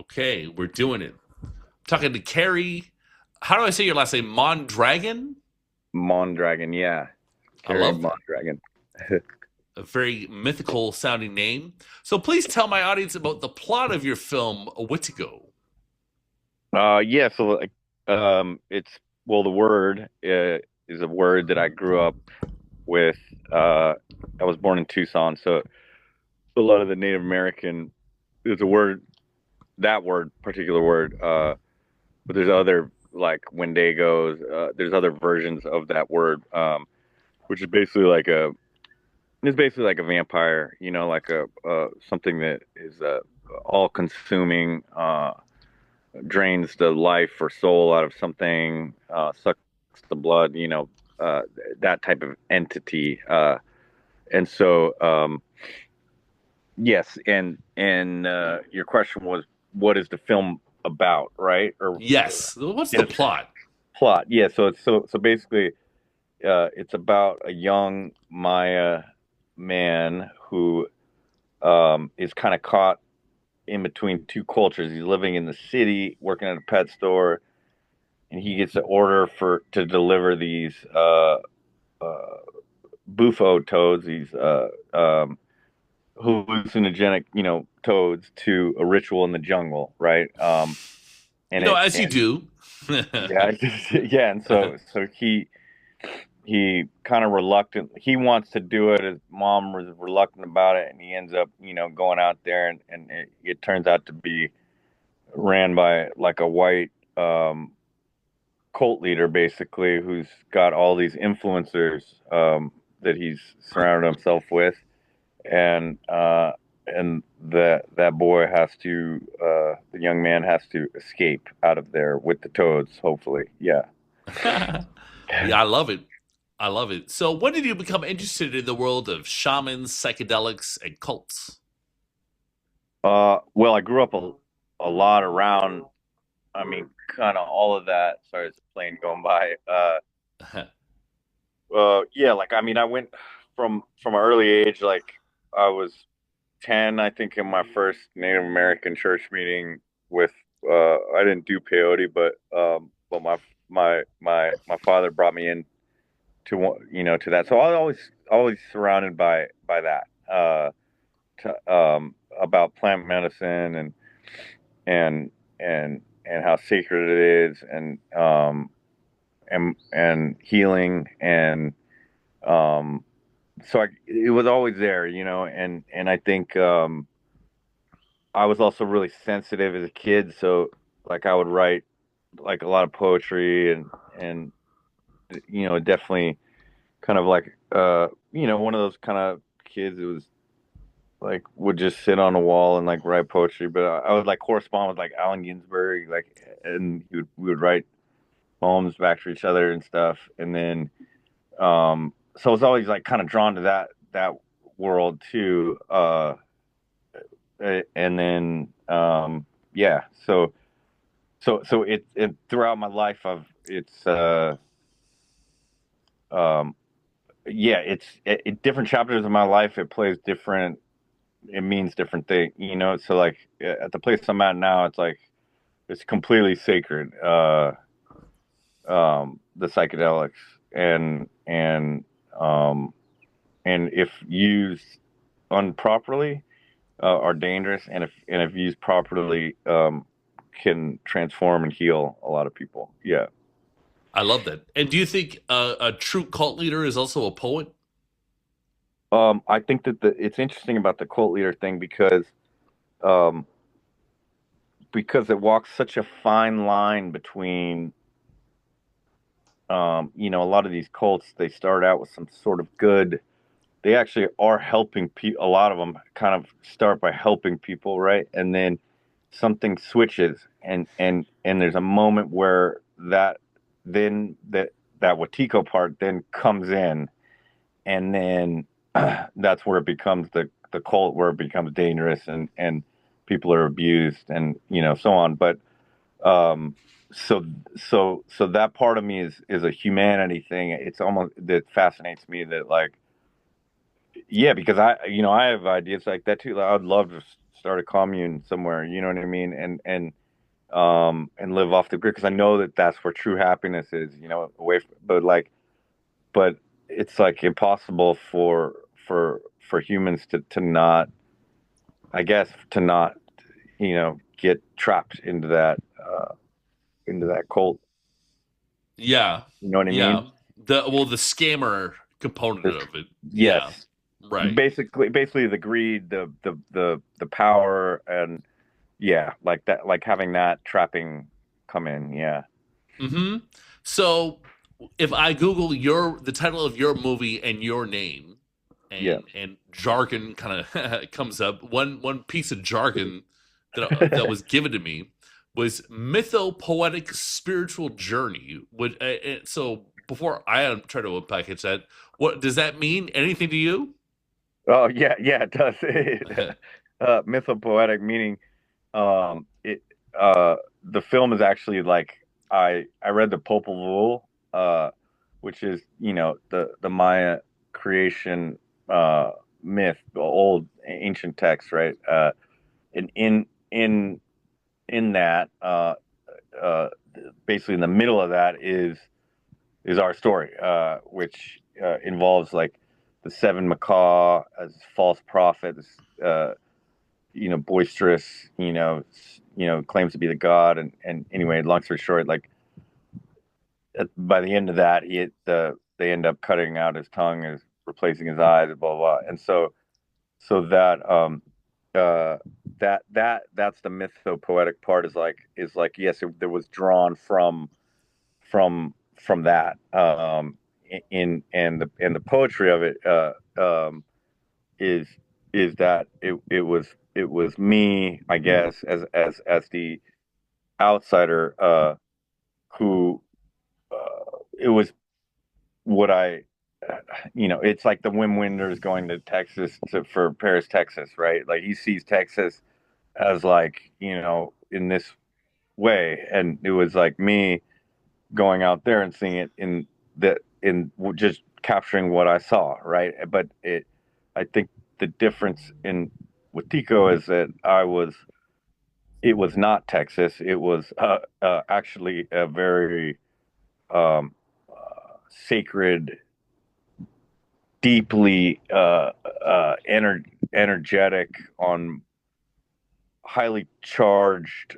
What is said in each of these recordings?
Okay, we're doing it. Talking to Kerry. How do I say your last name? Mondragon? Mondragon, yeah. I Kerry love that. Mondragon. A very mythical sounding name. So please tell my audience about the plot of your film, Wetiko. Yeah, so like, it's well, the word is a word that I grew up with. I was born in Tucson, so a lot of the Native American there's a word, that word, particular word, but there's other like Wendigos. There's other versions of that word, which is basically like a it's basically like a vampire, like a something that is all consuming. Drains the life or soul out of something, sucks the blood, uh, that type of entity. And so, yes, and your question was, what is the film about, right? Or Yes. What's the yes, plot? plot. Yeah. So basically, it's about a young Maya man who is kind of caught in between two cultures. He's living in the city, working at a pet store, and he gets an order to deliver these uh, bufo toads, these hallucinogenic, toads to a ritual in the jungle, right? And it As you and do. yeah, yeah, and so he kind of reluctant. He wants to do it. His mom was reluctant about it, and he ends up, going out there, and it turns out to be ran by like a white cult leader, basically, who's got all these influencers that he's surrounded himself with, and that boy has to, the young man has to escape out of there with the toads, hopefully. Yeah. Yeah, I love it. I love it. So, when did you become interested in the world of shamans, psychedelics, and cults? Well, I grew up a lot around. I mean, kind of all of that. Sorry, it's a plane going by. Yeah, like I mean, I went from an early age. Like I was 10, I think, in my first Native American church meeting with. I didn't do peyote, but my father brought me in to that. So I was always surrounded by that. About plant medicine and how sacred it is, and healing, and um so it was always there, and I think I was also really sensitive as a kid, so like I would write like a lot of poetry, and definitely kind of like one of those kind of kids who was like would just sit on a wall and like write poetry, but I would like correspond with like Allen Ginsberg, like, and we would write poems back to each other and stuff, and then so I was always like kind of drawn to that world too, and then yeah, so it throughout my life I've it's um yeah, different chapters of my life, it plays different, it means different thing, so like at the place I'm at now, it's like it's completely sacred, the psychedelics, um and if used improperly, are dangerous, and if used properly, can transform and heal a lot of people. Yeah. I love that. And do you think a true cult leader is also a poet? I think that it's interesting about the cult leader thing um, because it walks such a fine line between, a lot of these cults, they start out with some sort of good. They actually are helping people. A lot of them kind of start by helping people, right? And then something switches, and there's a moment where then that Wetiko part then comes in, and then that's where it becomes the cult, where it becomes dangerous, and people are abused, and so on. But um, so so that part of me is a humanity thing. It's almost that fascinates me, that like, yeah, because I have ideas like that too. Like, I'd love to start a commune somewhere. You know what I mean? And live off the grid because I know that that's where true happiness is. You know, away from, but it's like impossible for humans to not, I guess, to not, get trapped into that cult. Yeah, You know what I mean? yeah. The scammer component This, of it. Yeah, yes, right. basically the greed, the power, and yeah, like that, like having that trapping come in. Yeah, Hmm. So if I Google the title of your movie and your name, yeah. and jargon kind of comes up, one piece of jargon that was given to me was mythopoetic spiritual journey. So before I try to unpackage that, what does that mean? Anything to you? Oh yeah, yeah, it does. Mythopoetic meaning, it the film is actually like I read the Popol Vuh, which is the Maya creation myth, the old ancient text, right? And in that, uh, basically in the middle of that is our story, which involves like the seven macaw as false prophets, uh, boisterous, claims to be the god, and anyway, long story short, like by the end of that, they end up cutting out his tongue, is replacing his eyes, blah blah, and so that uh that's the mythopoetic part, is like yes, there was drawn from that, in and the poetry of it, is that it was me, I guess, as the outsider, who it was what I it's like the Wim Wenders going to Texas for Paris, Texas, right? Like he sees Texas as like, in this way, and it was like me going out there and seeing it in just capturing what I saw, right? But I think the difference in Wetiko is that it was not Texas. It was actually a very sacred, deeply energetic, on highly charged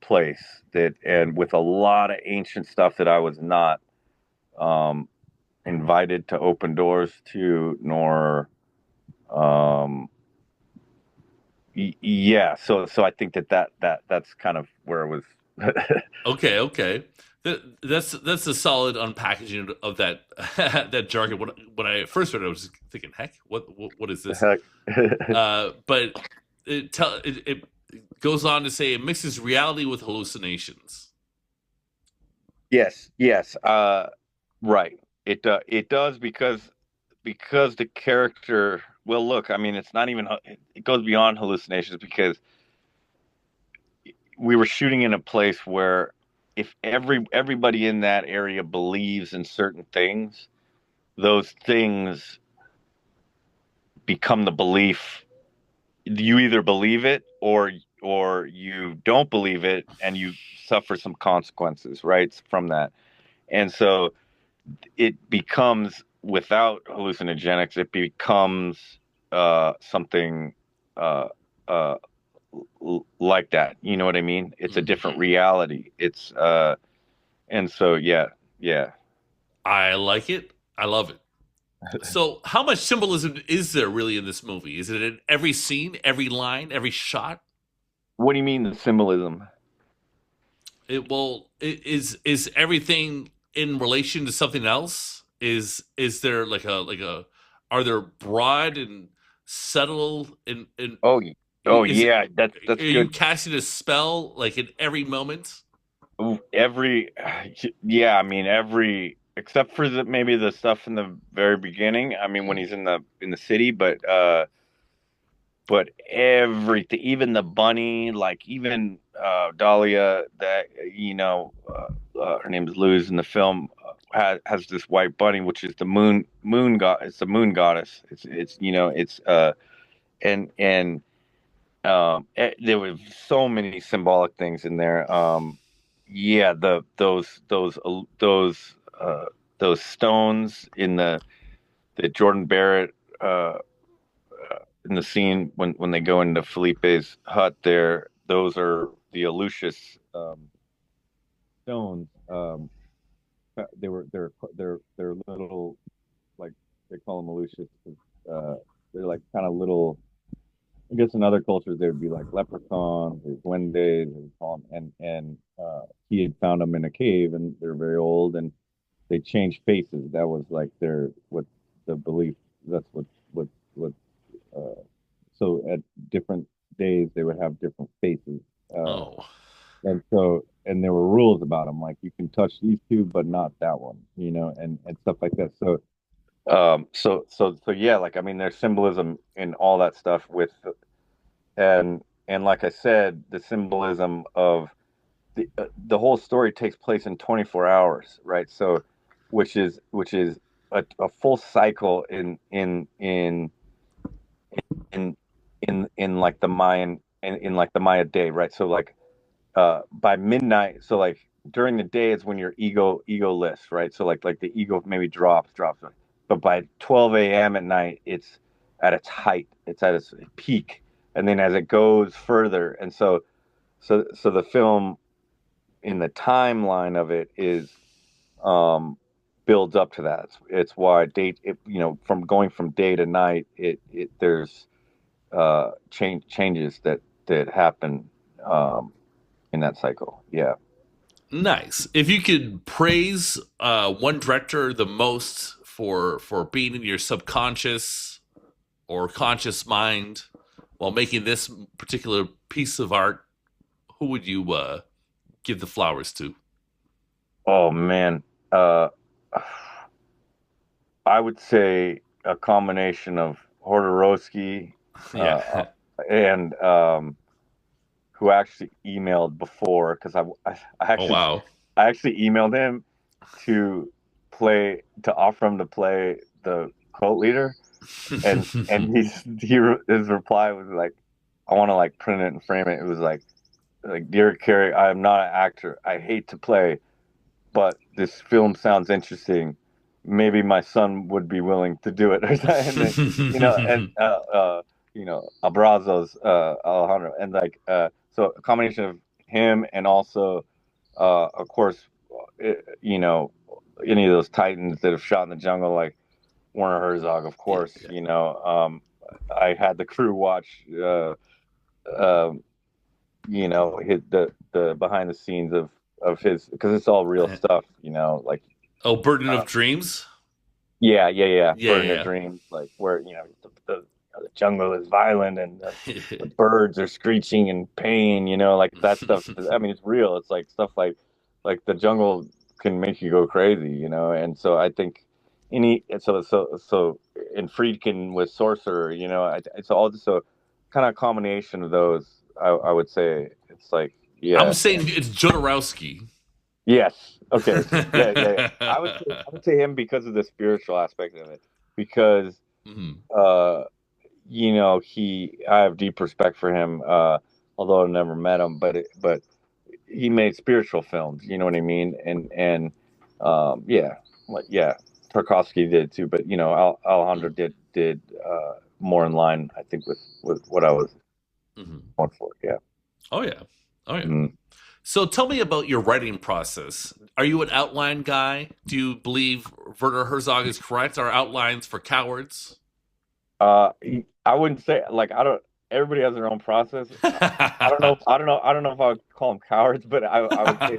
place, that, and with a lot of ancient stuff that I was not um, invited to open doors to, nor um, yeah. So I think that's kind of where it was. Okay, okay. That's a solid unpackaging of that that jargon. When I first read it, I was just thinking, "Heck, what is The this?" heck. But it goes on to say it mixes reality with hallucinations. Yes, yes, right. It does, because the character. Well, look, I mean, it's not even. It goes beyond hallucinations, because we were shooting in a place where if everybody in that area believes in certain things, those things become the belief. You either believe it, or you don't believe it, and you suffer some consequences, right, from that. And so it becomes, without hallucinogenics, it becomes something uh, uh, like that. You know what I mean? It's a Mhm. different reality. And so yeah, yeah. I like it. I love it. So, how much symbolism is there really in this movie? Is it in every scene, every line, every shot? What do you mean the symbolism? Is everything in relation to something else? Is there are there broad and subtle and Oh, oh is it yeah, are that's you good. casting a spell like in every moment? Every yeah, I mean every, except for maybe the stuff in the very beginning. I mean when he's in the city, but everything, even the bunny, like even Dahlia, that her name is Luz in the film, has this white bunny, which is the moon god. It's the moon goddess. It's and There were so many symbolic things in there. Yeah, those stones in the Jordan Barrett in the scene when they go into Felipe's hut there, those are the Lucius stones. They're little, like they call them Lucius. Uh, they're like kind of little. I guess in other cultures they would be like leprechauns or duendes, they would call them. And he had found them in a cave, and they're very old, and they changed faces. That was like their what the belief. That's what. Uh, so at different days they would have different faces, Oh, and there were rules about them, like you can touch these two, but not that one, and stuff like that. So yeah, like I mean, there's symbolism in all that stuff and like I said, the symbolism of the whole story takes place in 24 hours, right? So, which is a full cycle in in like the Mayan in like the Maya day, right? So like by midnight, so like during the day is when your egoless, right? So like the ego maybe drops, right? But by 12 a.m. at night, it's at its height, it's at its peak, and then as it goes further, and so the film in the timeline of it is um builds up to that. It's why from going from day to night, it there's changes that happen in that cycle. Yeah. nice. If you could praise one director the most for being in your subconscious or conscious mind while making this particular piece of art, who would you give the flowers to? Oh man. Uh, I would say a combination of Hortorowski Yeah. and who actually emailed before because I Oh actually wow. I actually emailed him to offer him to play the cult leader, and his reply was like, I want to like print it and frame it. It was like dear Kerry, I am not an actor. I hate to play, but this film sounds interesting. Maybe my son would be willing to do it, or something. And then, abrazos, Alejandro, and like, so a combination of him and also, of course, you know, any of those titans that have shot in the jungle, like Werner Herzog, of Yeah, course. yeah. I had the crew watch, um, hit the behind the scenes of his because it's all real stuff, like Oh, Burden uh, of Dreams. yeah, Yeah, Burden of yeah, Dreams, like where the jungle is violent and yeah. the birds are screeching in pain, like that stuff. I mean, it's real. It's like stuff like the jungle can make you go crazy, and so I think and Friedkin with Sorcerer, it's all just a kind of combination of those. I would say it's like I'm yeah. saying it's Jodorowsky. Yes. Okay. Yeah. I would say him because of the spiritual aspect of it. Because Mhm. uh I have deep respect for him, although I've never met him, but he made spiritual films, you know what I mean? Yeah. Like yeah, Tarkovsky did too, but Alejandro did more in line, I think, with what I was Mhm. going for. Yeah. Oh yeah. Oh yeah. Mm. So tell me about your writing process. Are you an outline guy? Do you believe Werner Herzog is correct? Are outlines for cowards? Uh, I wouldn't say like I don't. Everybody has their own process. I don't know. I don't know if I would call them cowards, but I would say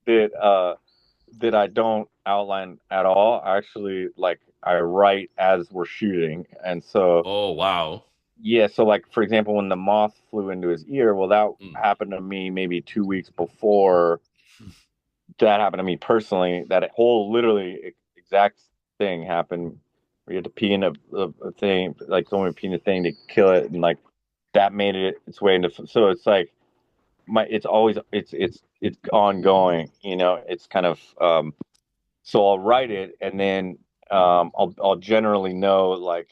that I don't outline at all. Actually, like I write as we're shooting, and so Oh wow. yeah. So like for example, when the moth flew into his ear, well, that Mm. happened to me maybe 2 weeks before that happened to me personally. That whole literally exact thing happened. We had to pee in a thing, like someone would pee in a thing to kill it, and like that made it its way into. So it's like it's always it's ongoing. It's kind of so I'll write it, and then I'll generally know like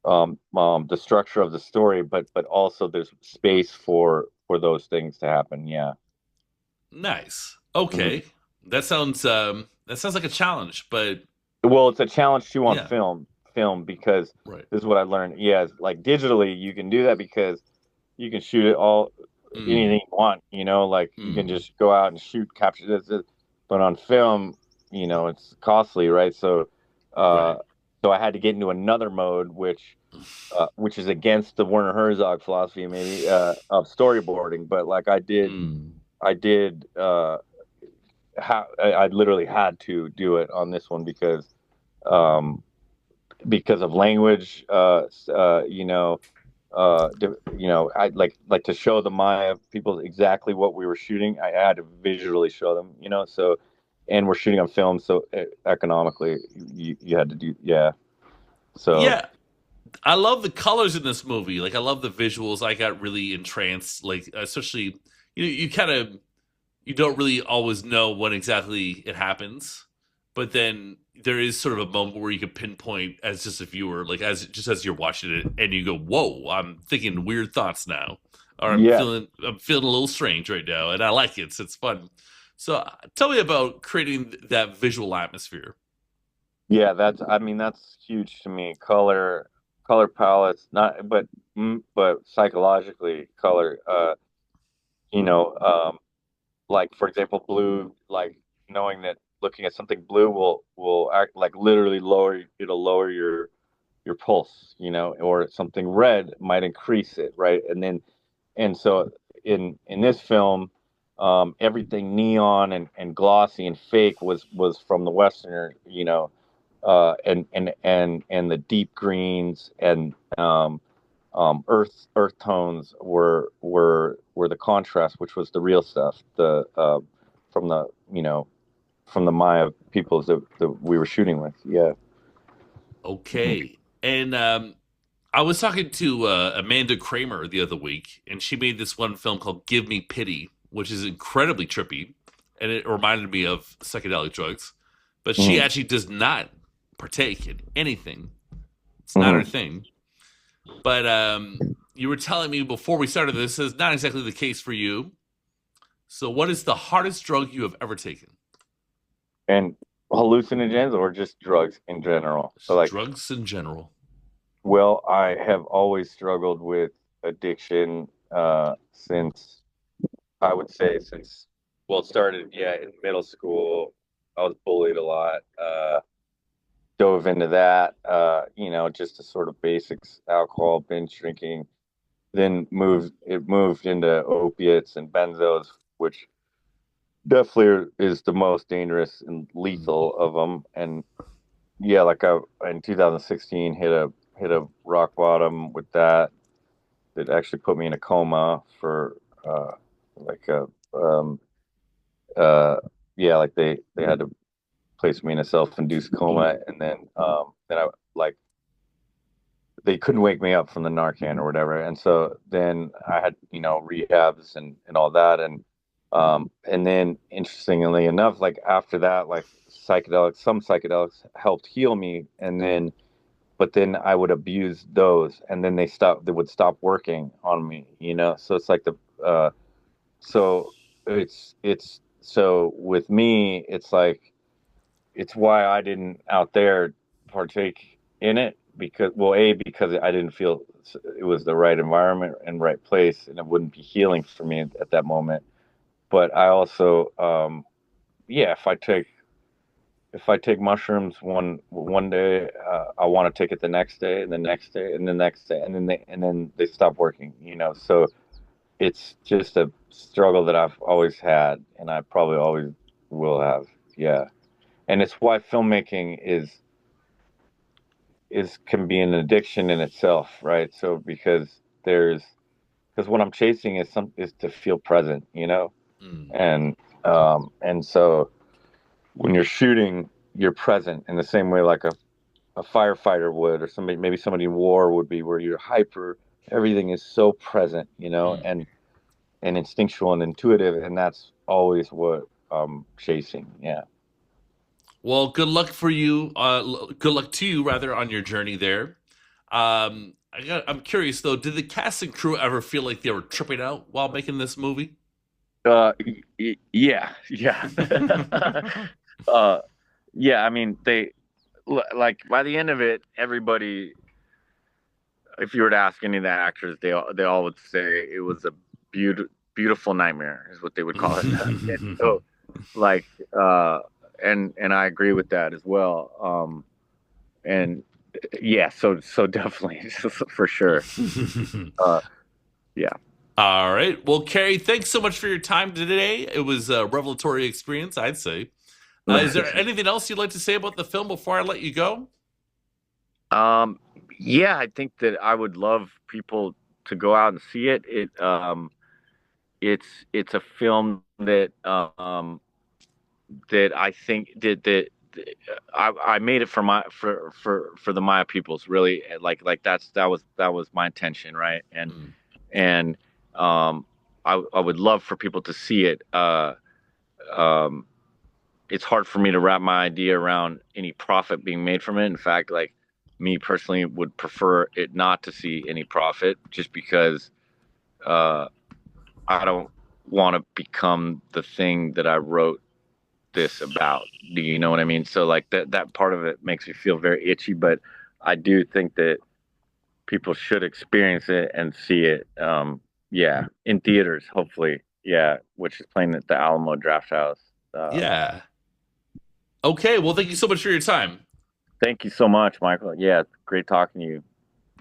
the structure of the story, but also there's space for those things to happen. Yeah. Nice. Mhm. Okay. That sounds like a challenge, but Well, it's a challenge too on yeah. film because Right. this is what I learned. Yeah, it's like digitally you can do that because you can shoot it all Mm, anything you want, like you can mm, just go out and shoot, capture this. But on film, it's costly, right? Uh, right. so I had to get into another mode, which is against the Werner Herzog philosophy, maybe of storyboarding. But like Mm. I did, I literally had to do it on this one um, because of language, I like to show the Maya people exactly what we were shooting. I had to visually show them, so, and we're shooting on film, so economically you had to do, yeah. So Yeah, I love the colors in this movie. Like I love the visuals. I got really entranced. Like especially you kind of you don't really always know when exactly it happens, but then there is sort of a moment where you can pinpoint as just a viewer, like as you're watching it, and you go, "Whoa, I'm thinking weird thoughts now," or yeah, I'm feeling a little strange right now," and I like it. So it's fun. So tell me about creating that visual atmosphere. yeah, I mean that's huge to me. Color palettes, not but psychologically color, you know, um, like for example blue, like knowing that looking at something blue will act like literally it'll lower your pulse, or something red might increase it, right? And so in this film, everything neon and glossy and fake was from the Westerner, and the deep greens and earth tones were the contrast, which was the real stuff, the from the from the Maya peoples that we were shooting with. Yeah. Mhm. Okay, and I was talking to Amanda Kramer the other week, and she made this one film called "Give Me Pity," which is incredibly trippy, and it reminded me of psychedelic drugs. But she Mhm. actually does not partake in anything; it's not her Mhm. thing. But you were telling me before we started this is not exactly the case for you. So, what is the hardest drug you have ever taken? And hallucinogens or just drugs in general. So Just like, drugs in general. well, I have always struggled with addiction since I would say since well, it started in middle school. I was bullied a lot. Dove into that, just the sort of basics, alcohol, binge drinking. Then moved into opiates and benzos, which definitely is the most dangerous and Mm. lethal of them. And yeah, like I in 2016 hit a rock bottom with that. It actually put me in a coma for like a uh like they had to place me in a self-induced coma, and then I like they couldn't wake me up from the Narcan or whatever. And so then I had, rehabs and all that. And then interestingly enough, like after that, like some psychedelics helped heal me. But then I would abuse those and then they would stop working on me, So it's like so so with me, it's like, it's why I didn't out there partake in it because, well, because I didn't feel it was the right environment and right place, and it wouldn't be healing for me at that moment. But I also, yeah, if I take mushrooms one day, I want to take it the next day, and the next day, and the next day, and then they stop working. So it's just a struggle that I've always had, and I probably always will have. Yeah, and it's why filmmaking is can be an addiction in itself, right? So because what I'm chasing is to feel present, Mm. and so when you're shooting, you're present in the same way like a firefighter would, or somebody in war would be, where you're hyper, everything is so present, Mm. and instinctual and intuitive, and that's always what I'm chasing. Yeah. Well, good luck for you. Good luck to you, rather, on your journey there. I'm curious though. Did the cast and crew ever feel like they were tripping out while making this movie? Yeah, yeah. uh, yeah, I mean, like by the end of it, everybody, if you were to ask any of the actors, they all would say it was a beautiful nightmare, is what they would call it. And so, like, and I agree with that as well. And yeah, so definitely for sure. Uh, yeah. All right. Well, Kerry, thanks so much for your time today. It was a revelatory experience, I'd say. Is there anything else you'd like to say about the film before I let you go? Um, yeah, I think that I would love people to go out and see it. It's a film that I think I made it for the Maya peoples, really. Like that was my intention, right? Mm. And I would love for people to see it. Um, it's hard for me to wrap my idea around any profit being made from it. In fact, like me personally would prefer it not to see any profit, just because uh, I don't want to become the thing that I wrote this about. Do you know what I mean? So like that part of it makes me feel very itchy, but I do think that people should experience it and see it. Yeah, in theaters, hopefully. Yeah, which is playing at the Alamo Draft House. Yeah. Okay. Well, thank you so much for your time. Thank you so much, Michael. Yeah, great talking to you.